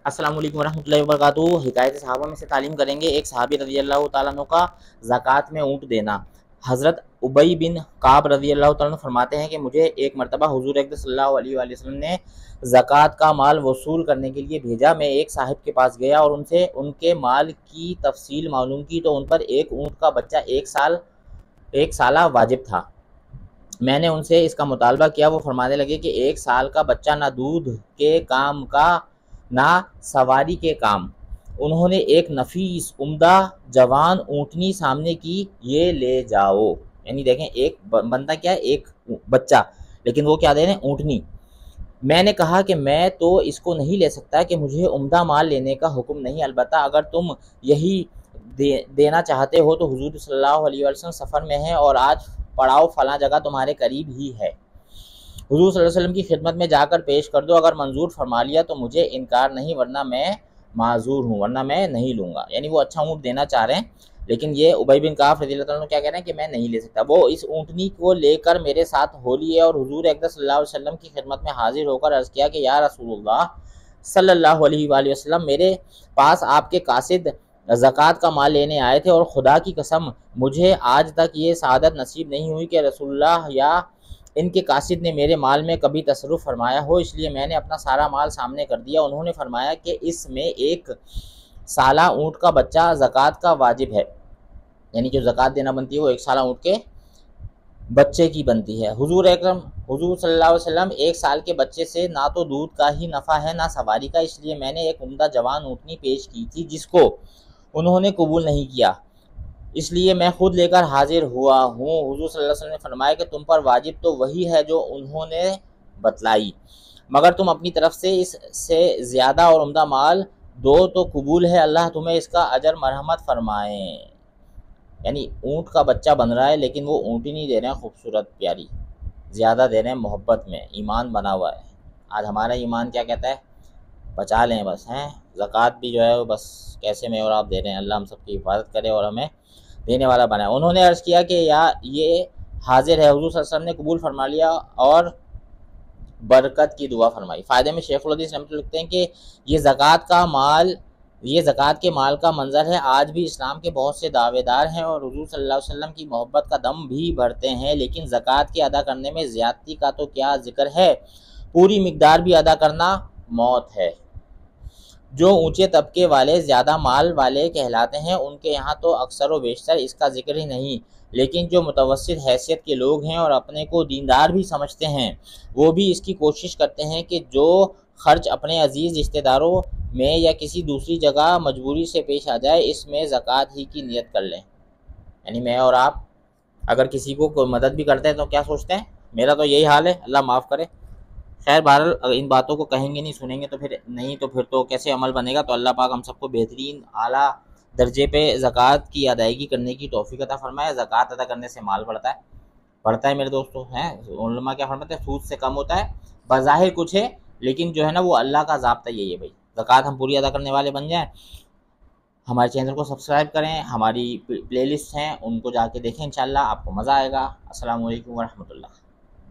السلام علیکم ورحمۃ اللہ وبرکاتہ۔ حکایت صحابہ میں سے تعلیم کریں گے۔ ایک صحابی رضی اللہ تعالیٰ عنہ کا زکوٰۃ میں اونٹ دینا۔ حضرت ابی بن کعب رضی اللہ تعالیٰ عنہ فرماتے ہیں کہ مجھے ایک مرتبہ حضور اکرم صلی اللہ علیہ وآلہ وسلم نے زکوٰۃ کا مال وصول کرنے کے لیے بھیجا۔ میں ایک صاحب کے پاس گیا اور ان سے ان کے مال کی تفصیل معلوم کی تو ان پر ایک اونٹ کا بچہ ایک سالہ واجب تھا۔ میں نے ان سے اس کا مطالبہ کیا۔ وہ فرمانے لگے کہ ایک سال کا بچہ نہ دودھ کے کام کا نہ سواری کے کام۔ انہوں نے ایک نفیس عمدہ جوان اونٹنی سامنے کی، یہ لے جاؤ۔ یعنی دیکھیں ایک بندہ کیا ہے، ایک بچہ، لیکن وہ کیا دے رہے ہیں، اونٹنی۔ میں نے کہا کہ میں تو اس کو نہیں لے سکتا کہ مجھے عمدہ مال لینے کا حکم نہیں، البتہ اگر تم یہی دینا چاہتے ہو تو حضور صلی اللہ علیہ وسلم سفر میں ہیں اور آج پڑاؤ فلاں جگہ تمہارے قریب ہی ہے، حضور صلی اللہ علیہ وسلم کی خدمت میں جا کر پیش کر دو۔ اگر منظور فرما لیا تو مجھے انکار نہیں، ورنہ میں معذور ہوں، ورنہ میں نہیں لوں گا۔ یعنی وہ اچھا اونٹ دینا چاہ رہے ہیں، لیکن یہ ابی بن کعب رضی اللہ عنہ کیا کہہ رہے ہیں کہ میں نہیں لے سکتا۔ وہ اس اونٹنی کو لے کر میرے ساتھ ہو لیے اور حضور اکرم صلی اللہ علیہ وسلم کی خدمت میں حاضر ہو کر عرض کیا کہ یا رسول اللہ صلی اللہ علیہ وآلہ وسلم، میرے پاس آپ کے قاصد زکوٰۃ کا مال لینے آئے تھے اور خدا کی قسم مجھے آج تک یہ سعادت نصیب نہیں ہوئی کہ رسول اللہ یا ان کے قاصد نے میرے مال میں کبھی تصرف فرمایا ہو، اس لیے میں نے اپنا سارا مال سامنے کر دیا۔ انہوں نے فرمایا کہ اس میں ایک سالہ اونٹ کا بچہ زکوٰۃ کا واجب ہے، یعنی جو زکوٰۃ دینا بنتی ہے وہ ایک سالہ اونٹ کے بچے کی بنتی ہے۔ حضور صلی اللہ علیہ وسلم ایک سال کے بچے سے نہ تو دودھ کا ہی نفع ہے نہ سواری کا، اس لیے میں نے ایک عمدہ جوان اونٹنی پیش کی تھی جس کو انہوں نے قبول نہیں کیا، اس لیے میں خود لے کر حاضر ہوا ہوں۔ حضور صلی اللہ علیہ وسلم نے فرمایا کہ تم پر واجب تو وہی ہے جو انہوں نے بتلائی، مگر تم اپنی طرف سے اس سے زیادہ اور عمدہ مال دو تو قبول ہے، اللہ تمہیں اس کا اجر مرحمت فرمائے۔ یعنی اونٹ کا بچہ بن رہا ہے لیکن وہ اونٹی نہیں دے رہے ہیں خوبصورت پیاری، زیادہ دے رہے ہیں محبت میں، ایمان بنا ہوا ہے۔ آج ہمارا ایمان کیا کہتا ہے، بچا لیں بس، ہیں زکوٰۃ بھی جو ہے بس کیسے میں اور آپ دے رہے ہیں، اللہ ہم سب کی حفاظت کرے اور ہمیں دینے والا بنائے۔ انہوں نے عرض کیا کہ یا یہ حاضر ہے، حضور صلی اللہ علیہ وسلم نے قبول فرما لیا اور برکت کی دعا فرمائی۔ فائدے میں شیخ الحدیث رحمۃ اللہ لکھتے ہیں کہ یہ زکوٰۃ کے مال کا منظر ہے۔ آج بھی اسلام کے بہت سے دعوے دار ہیں اور حضور صلی اللہ علیہ وسلم کی محبت کا دم بھی بھرتے ہیں، لیکن زکوٰۃ کے ادا کرنے میں زیادتی کا تو کیا ذکر ہے، پوری مقدار بھی ادا کرنا موت ہے۔ جو اونچے طبقے والے زیادہ مال والے کہلاتے ہیں ان کے یہاں تو اکثر و بیشتر اس کا ذکر ہی نہیں، لیکن جو متوسط حیثیت کے لوگ ہیں اور اپنے کو دیندار بھی سمجھتے ہیں وہ بھی اس کی کوشش کرتے ہیں کہ جو خرچ اپنے عزیز رشتہ داروں میں یا کسی دوسری جگہ مجبوری سے پیش آ جائے اس میں زکوٰۃ ہی کی نیت کر لیں۔ یعنی میں اور آپ اگر کسی کو کوئی مدد بھی کرتے ہیں تو کیا سوچتے ہیں، میرا تو یہی حال ہے، اللہ معاف کرے۔ خیر بہرحال اگر ان باتوں کو کہیں گے نہیں، سنیں گے تو پھر تو کیسے عمل بنے گا۔ تو اللہ پاک ہم سب کو بہترین اعلیٰ درجے پہ زکوٰۃ کی ادائیگی کرنے کی توفیق عطا فرمائے۔ زکوٰۃ ادا کرنے سے مال بڑھتا ہے میرے دوستوں، ہیں علماء کیا فرماتے ہیں، سود سے کم ہوتا ہے، بظاہر کچھ ہے لیکن جو ہے نا وہ اللہ کا ضابطہ یہی ہے بھائی، زکوٰۃ ہم پوری ادا کرنے والے بن جائیں۔ ہمارے چینل کو سبسکرائب کریں، ہماری پلے لسٹ ہیں ان کو جا کے دیکھیں، انشاءاللہ آپ کو مزہ آئے گا۔ السلام علیکم ورحمۃ اللہ۔